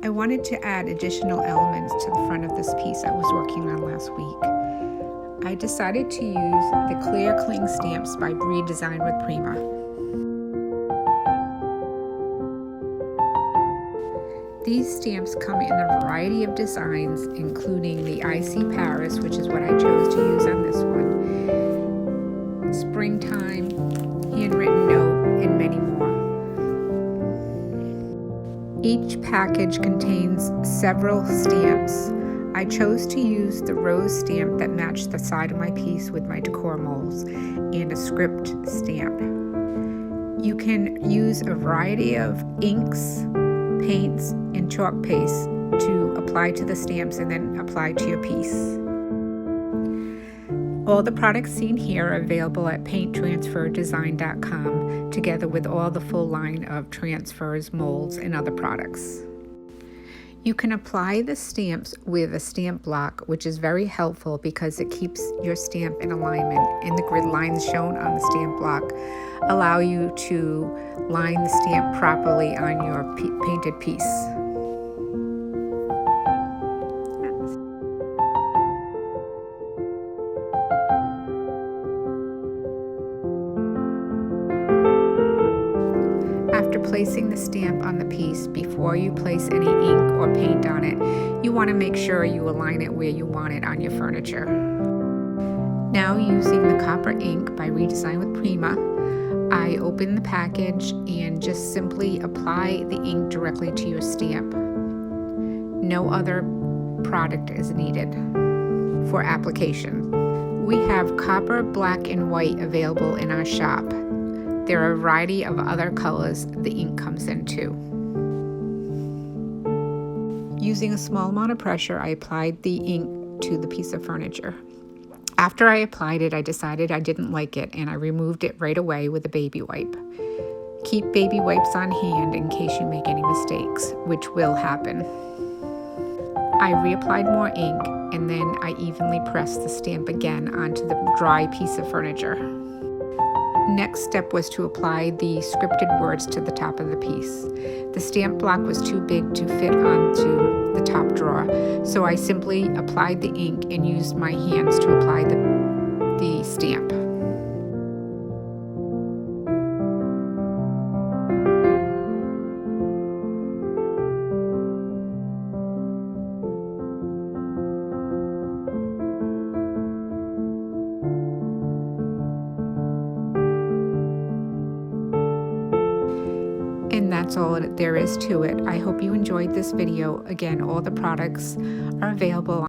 I wanted to add additional elements to the front of this piece I was working on last week. I decided to use the Clear Cling Stamps by ReDesign with Prima. These stamps come in a variety of designs, including the I See Paris, which is what I chose to use on this one, Springtime, Handwritten Note, and many more. Each package contains several stamps. I chose to use the rose stamp that matched the side of my piece with my decor molds and a script stamp. You can use a variety of inks, paints, and chalk paste to apply to the stamps and then apply to your piece. All the products seen here are available at painttransferdesign.com, together with all the full line of transfers, molds, and other products. You can apply the stamps with a stamp block, which is very helpful because it keeps your stamp in alignment, and the grid lines shown on the stamp block allow you to line the stamp properly on your painted piece. After placing the stamp on the piece, before you place any ink or paint on it, you want to make sure you align it where you want it on your furniture. Now, using the copper ink by ReDesign with Prima, I open the package and just simply apply the ink directly to your stamp. No other product is needed for application. We have copper, black, and white available in our shop. There are a variety of other colors the ink comes in too. Using a small amount of pressure, I applied the ink to the piece of furniture. After I applied it, I decided I didn't like it, and I removed it right away with a baby wipe. Keep baby wipes on hand in case you make any mistakes, which will happen. I reapplied more ink, and then I evenly pressed the stamp again onto the dry piece of furniture. Next step was to apply the scripted words to the top of the piece. The stamp block was too big to fit onto the top drawer, so I simply applied the ink and used my hands to apply the stamp. And that's all there is to it. I hope you enjoyed this video. Again, all the products are available